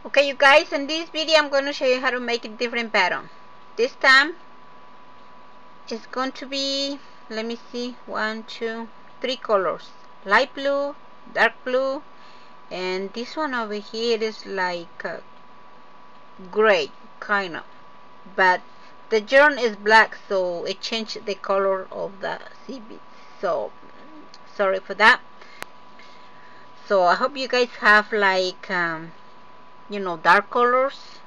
Okay, you guys, in this video I'm going to show you how to make a different pattern. This time it's going to be, let me see, 3 colors: light blue, dark blue, and this one over here is like gray, kind of, but the yarn is black, so it changed the color of the sea beads, so sorry for that. So I hope you guys have like dark colors.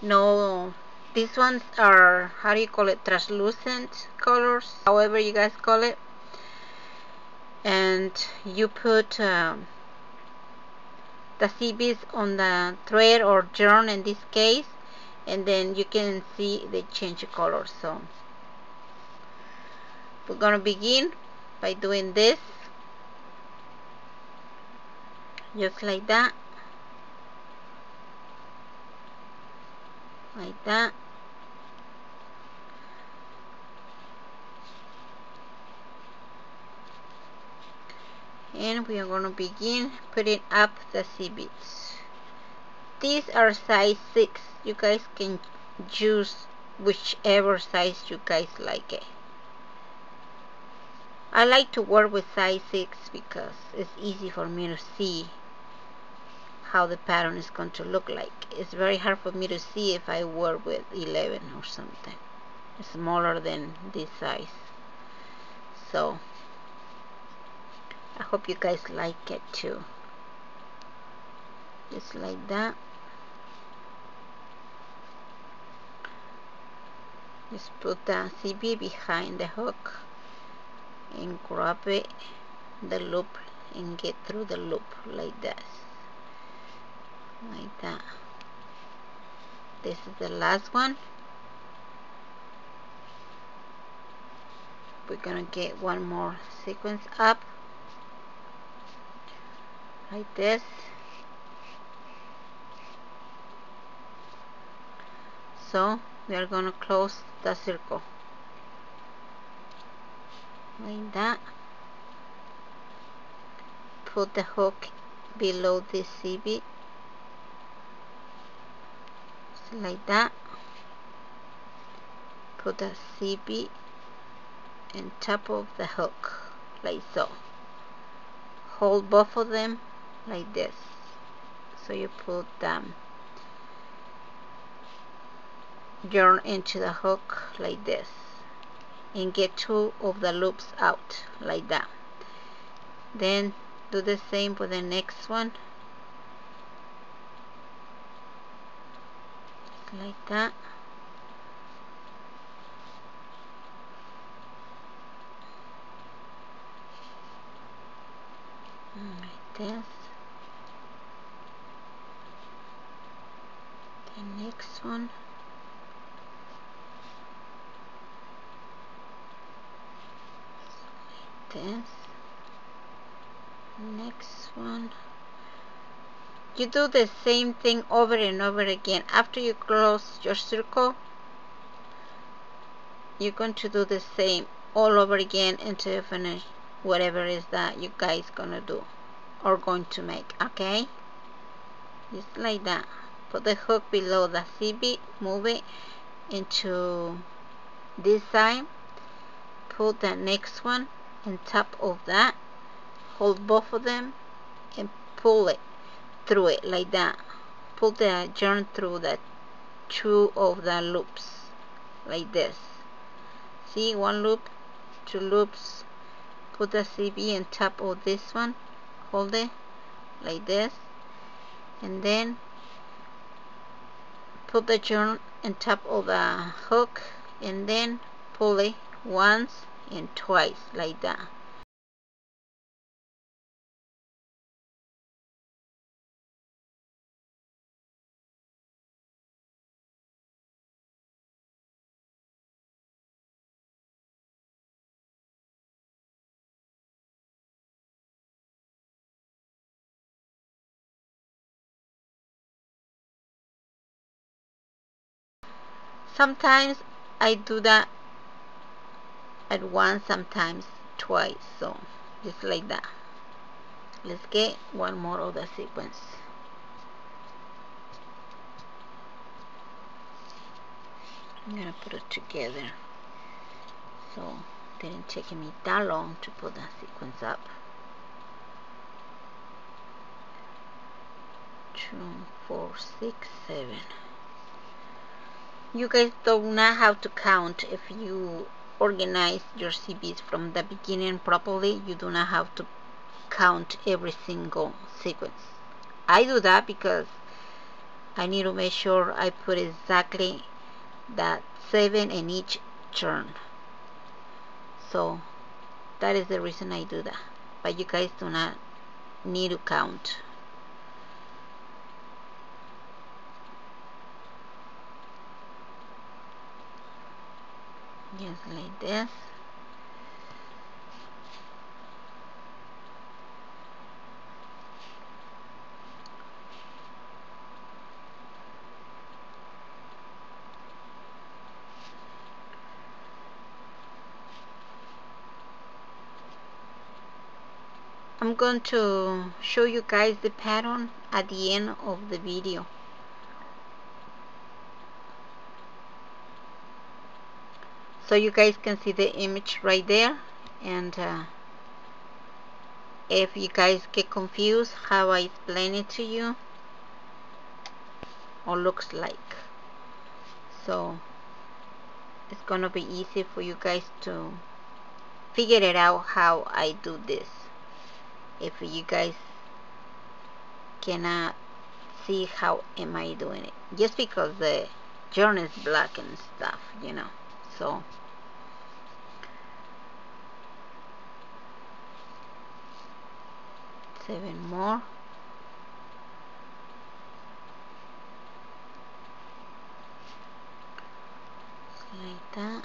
No, these ones are, how do you call it, translucent colors, however you guys call it. And you put the sea beads on the thread or yarn in this case, and then you can see they change color. So we're gonna begin by doing this, just like that, like that. And we are going to begin putting up the sea beads. These are size 6. You guys can choose whichever size you guys like it. I like to work with size 6 because it's easy for me to see how the pattern is going to look like. It's very hard for me to see if I work with 11 or something. It's smaller than this size. So I hope you guys like it too. Just like that. Just put the CB behind the hook and grab it, the loop, and get through the loop like this. Like that. This is the last one. We're gonna get one more sequence up like this. So we are gonna close the circle like that. Put the hook below this CB, like that. Put the CB on top of the hook, like so. Hold both of them like this. So you put yarn into the hook like this, and get 2 of the loops out like that. Then do the same for the next one, like that. Like this. The next one. Like this. Next one. You do the same thing over and over again. After you close your circle, you're going to do the same all over again until you finish whatever is that you guys gonna do or going to make. Okay, just like that. Put the hook below the CB, move it into this side, put the next one on top of that, hold both of them and pull it through it like that. Pull the yarn through the 2 of the loops like this. See, 1 loop, 2 loops. Put the CB on top of this one, hold it like this, and then put the yarn on top of the hook, and then pull it once and twice like that. Sometimes I do that at once, sometimes twice, so just like that. Let's get one more of the sequence. I'm gonna put it together, so it didn't take me that long to put that sequence up. 2, 4, 6, 7. You guys do not have to count. If you organize your CBs from the beginning properly, you do not have to count every single sequence. I do that because I need to make sure I put exactly that 7 in each turn. So that is the reason I do that. But you guys do not need to count. Just like this. I'm going to show you guys the pattern at the end of the video. So you guys can see the image right there, and if you guys get confused how I explain it to you or looks like, so it's gonna be easy for you guys to figure it out how I do this if you guys cannot see how am I doing it, just because the yarn is black and stuff, you know. So seven more. Like that.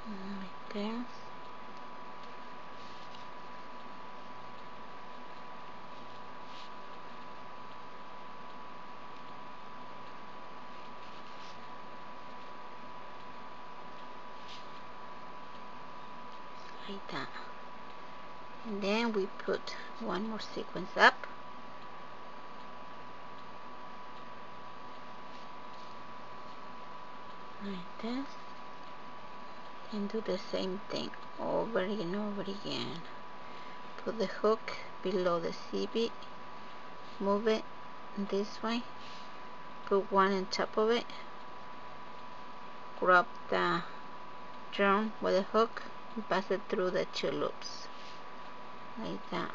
Like this. Like that. And then we put one more sequence up. Like this. And do the same thing over and over again. Put the hook below the CB, move it this way, put one on top of it, grab the yarn with the hook and pass it through the 2 loops like that.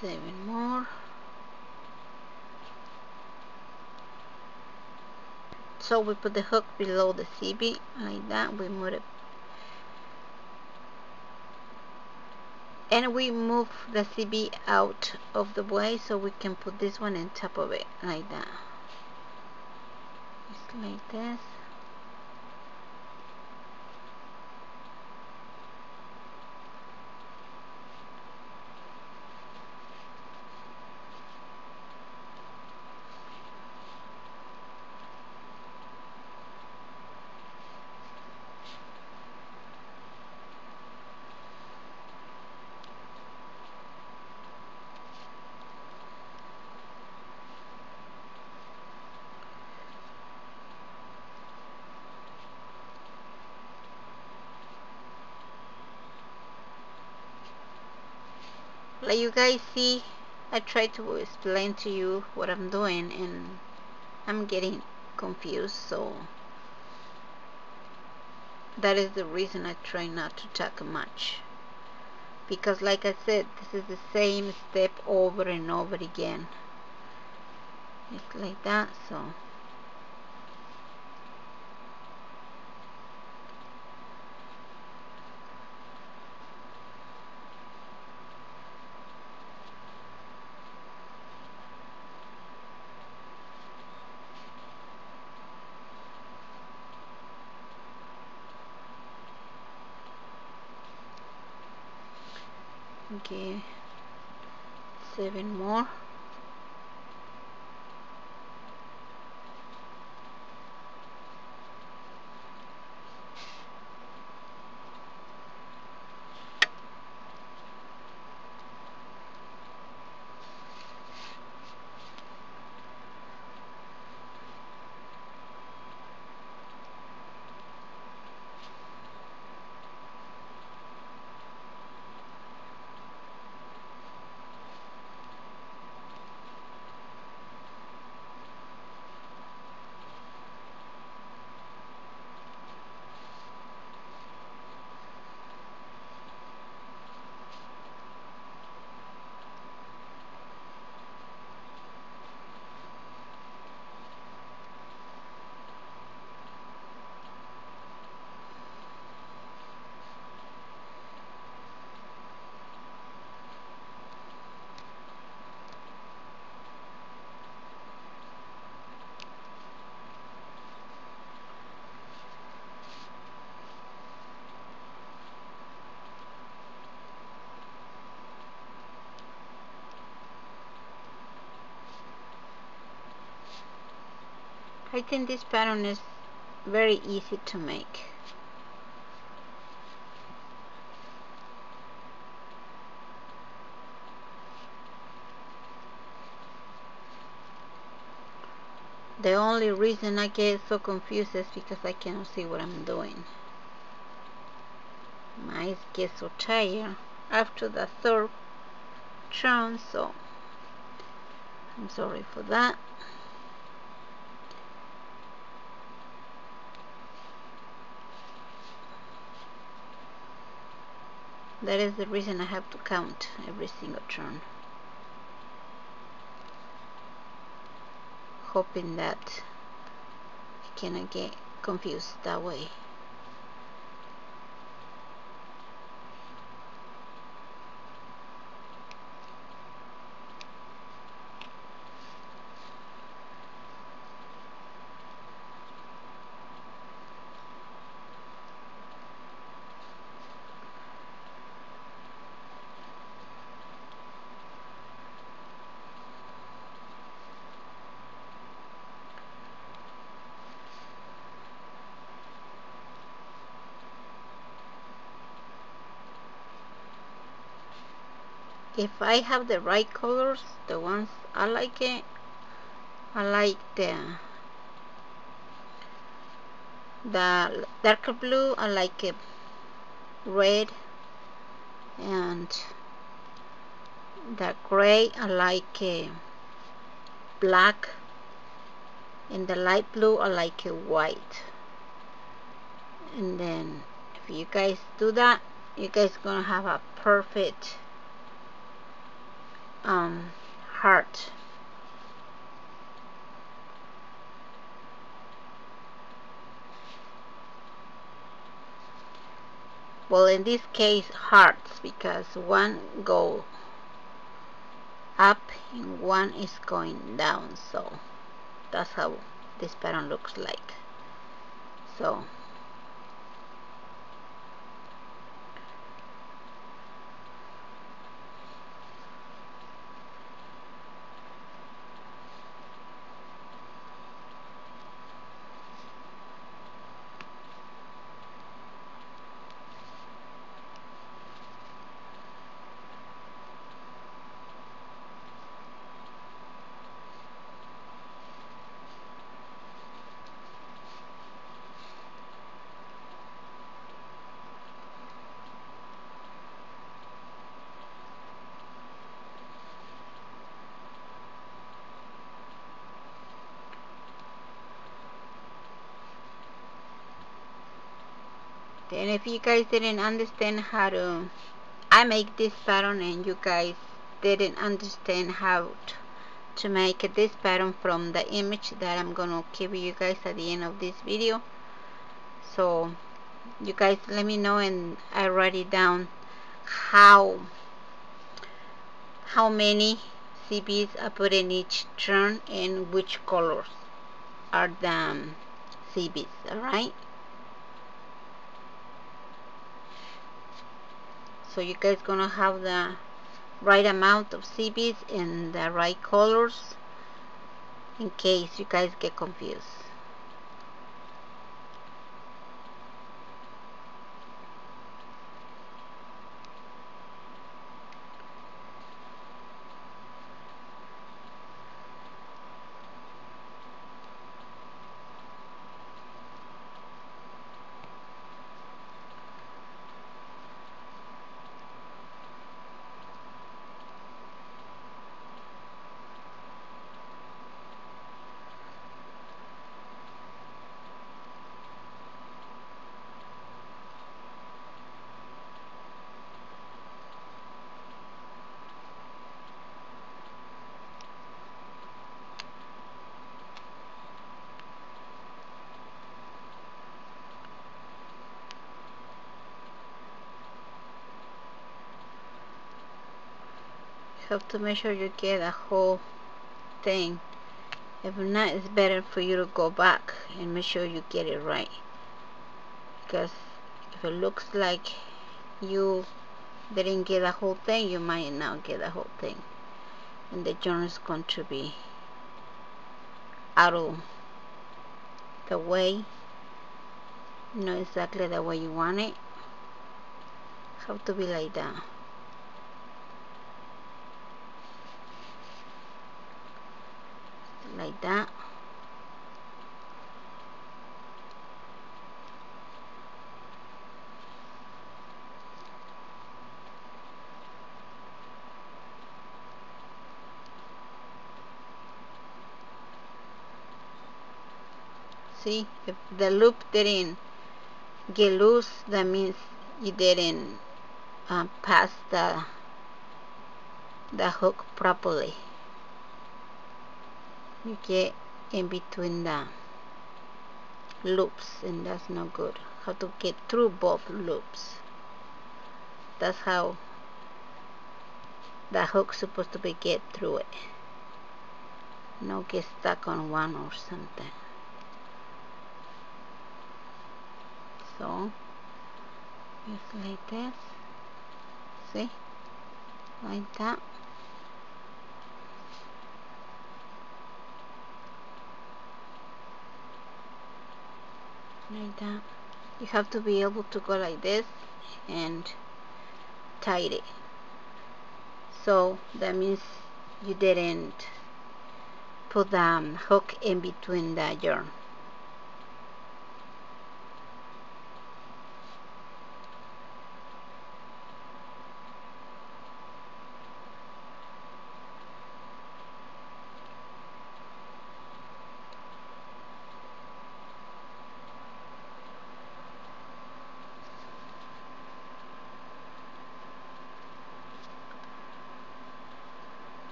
Seven more. So we put the hook below the CB like that. We move it, and we move the CB out of the way so we can put this one on top of it like that. Just like this. Like you guys see, I try to explain to you what I'm doing and I'm getting confused, so that is the reason I try not to talk much, because like I said, this is the same step over and over again. It's like that. So okay, 7 more. I think this pattern is very easy to make. The only reason I get so confused is because I cannot see what I'm doing. My eyes get so tired after the third turn, so I'm sorry for that. That is the reason I have to count every single turn, hoping that I cannot get confused that way. If I have the right colors, the ones I like the darker blue, I like it red, and the gray I like black, and the light blue I like it white. And then if you guys do that, you guys gonna have a perfect heart. Well, in this case, hearts, because one go up and one is going down, so that's how this pattern looks like. So Then if you guys didn't understand how to I make this pattern and you guys didn't understand how to make this pattern from the image that I'm gonna give you guys at the end of this video, so you guys let me know and I write it down how many CBs I put in each turn and which colors are the CBs. Alright, so you guys gonna have the right amount of CBs and the right colors in case you guys get confused. You have to make sure you get a whole thing. If not, it's better for you to go back and make sure you get it right, because if it looks like you didn't get the whole thing, you might not get the whole thing and the yarn is going to be out of the way, not exactly the way you want it. Have to be like that. Like that. See, if the loop didn't get loose, that means you didn't pass the hook properly. You get in between the loops and that's no good. Have to get through both loops. That's how the hook's supposed to be get through it. No get stuck on one or something. So just like this. See? Like that. Like that. You have to be able to go like this and tight it. So that means you didn't put the hook in between the yarn.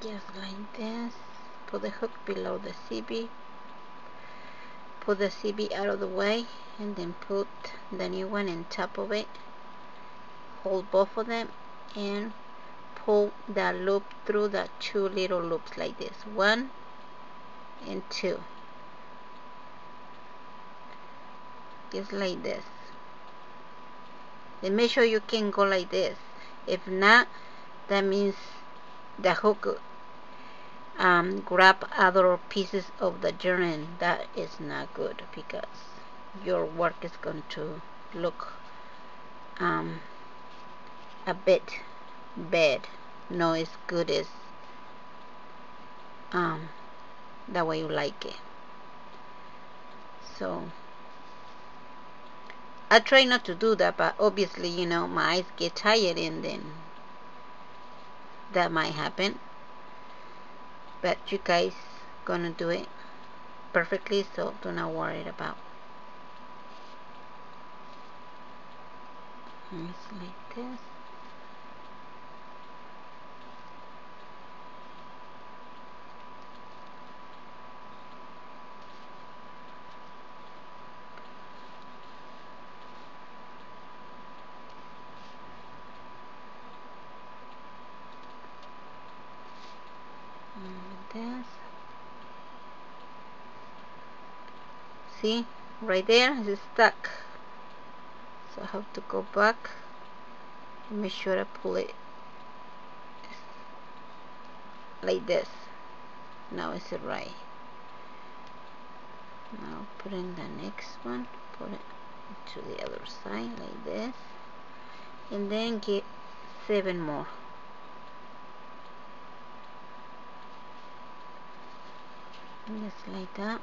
just like this. Put the hook below the CB, put the CB out of the way, and then put the new one on top of it. Hold both of them and pull that loop through the two little loops like this, 1 and 2, just like this. And make sure you can go like this. If not, that means the hook grab other pieces of the yarn, and that is not good because your work is going to look a bit bad, not as good as the way you like it. So I try not to do that, but obviously, you know, my eyes get tired and then that might happen. But you guys gonna do it perfectly, so do not worry about. It's like this. This. See, right there it's stuck, so I have to go back and make sure I pull it like this. Now is it right? Now put in the next one, put it to the other side like this, and then get 7 more. Just like that.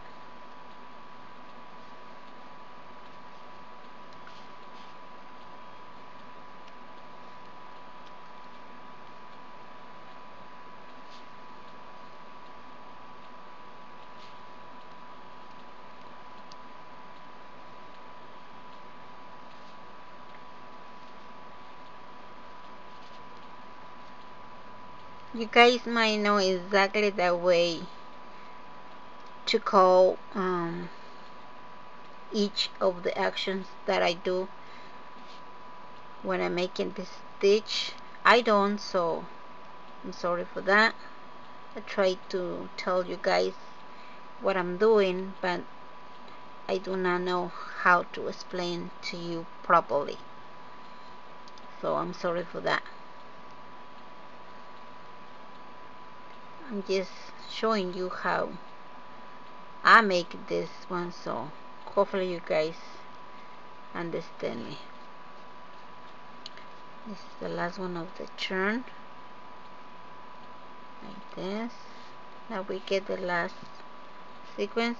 You guys might know exactly the way to call each of the actions that I do when I'm making this stitch. I don't, so I'm sorry for that. I try to tell you guys what I'm doing, but I do not know how to explain to you properly, so I'm sorry for that. I'm just showing you how I make this one, so hopefully you guys understand me. This is the last one of the turn, like this. Now we get the last sequence.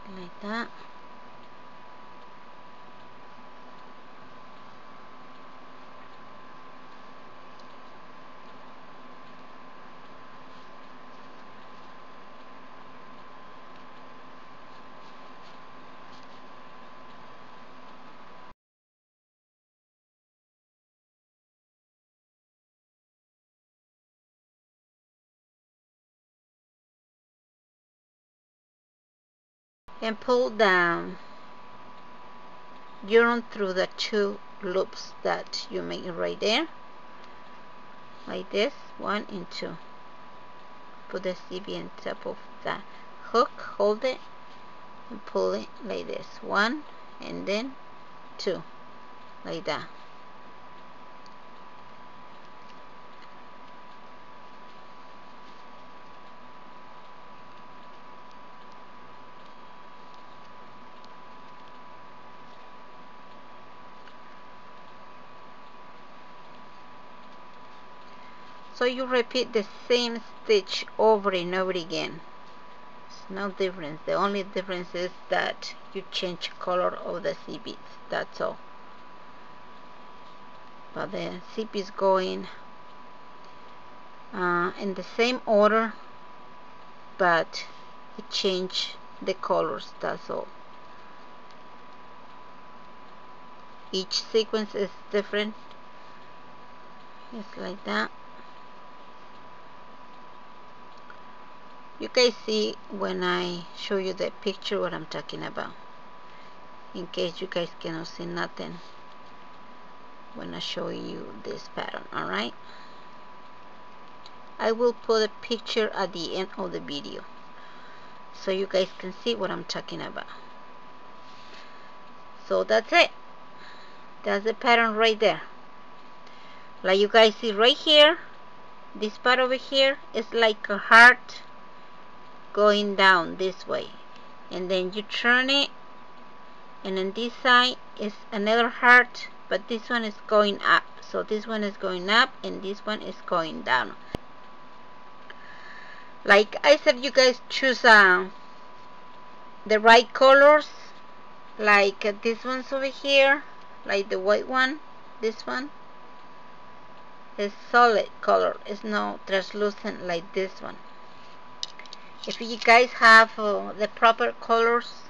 Just like that. And pull down yarn through the two loops that you make right there, like this, 1 and 2. Put the CB on top of the hook, hold it and pull it like this, 1 and then 2, like that. So you repeat the same stitch over and over again. It's no difference. The only difference is that you change color of the CBs. That's all. But the CB is going in the same order, but it changed the colors. That's all. each sequence is different. Just like that. You guys see when I show you the picture what I'm talking about, in case you guys cannot see nothing when I show you this pattern. Alright, I will put a picture at the end of the video so you guys can see what I'm talking about. So that's it. That's the pattern right there. Like you guys see right here, this part over here is like a heart going down this way, and then you turn it, and then this side is another heart, but this one is going up. So this one is going up and this one is going down. Like I said, you guys choose the right colors. Like this one's over here, like the white one. This one is solid color, it's not translucent like this one. If you guys have the proper colors,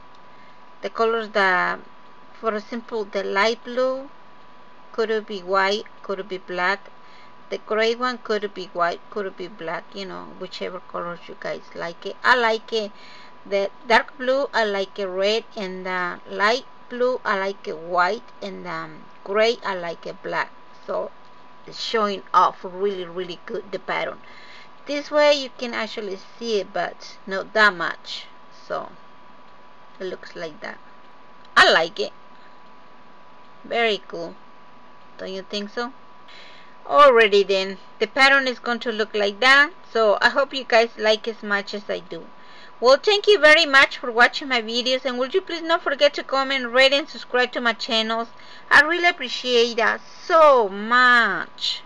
the colors that, for example, the light blue could be white, could be black. The gray one could be white, could be black, you know, whichever colors you guys like it. I like it the dark blue, I like it red, and the light blue I like it white, and the gray I like it black. So it's showing off really good the pattern. This way you can actually see it, but not that much. So it looks like that. I like it. Very cool. Don't you think so? Alrighty then, the pattern is going to look like that. So I hope you guys like as much as I do. Well, thank you very much for watching my videos, and would you please not forget to comment, rate, and subscribe to my channels. I really appreciate that so much.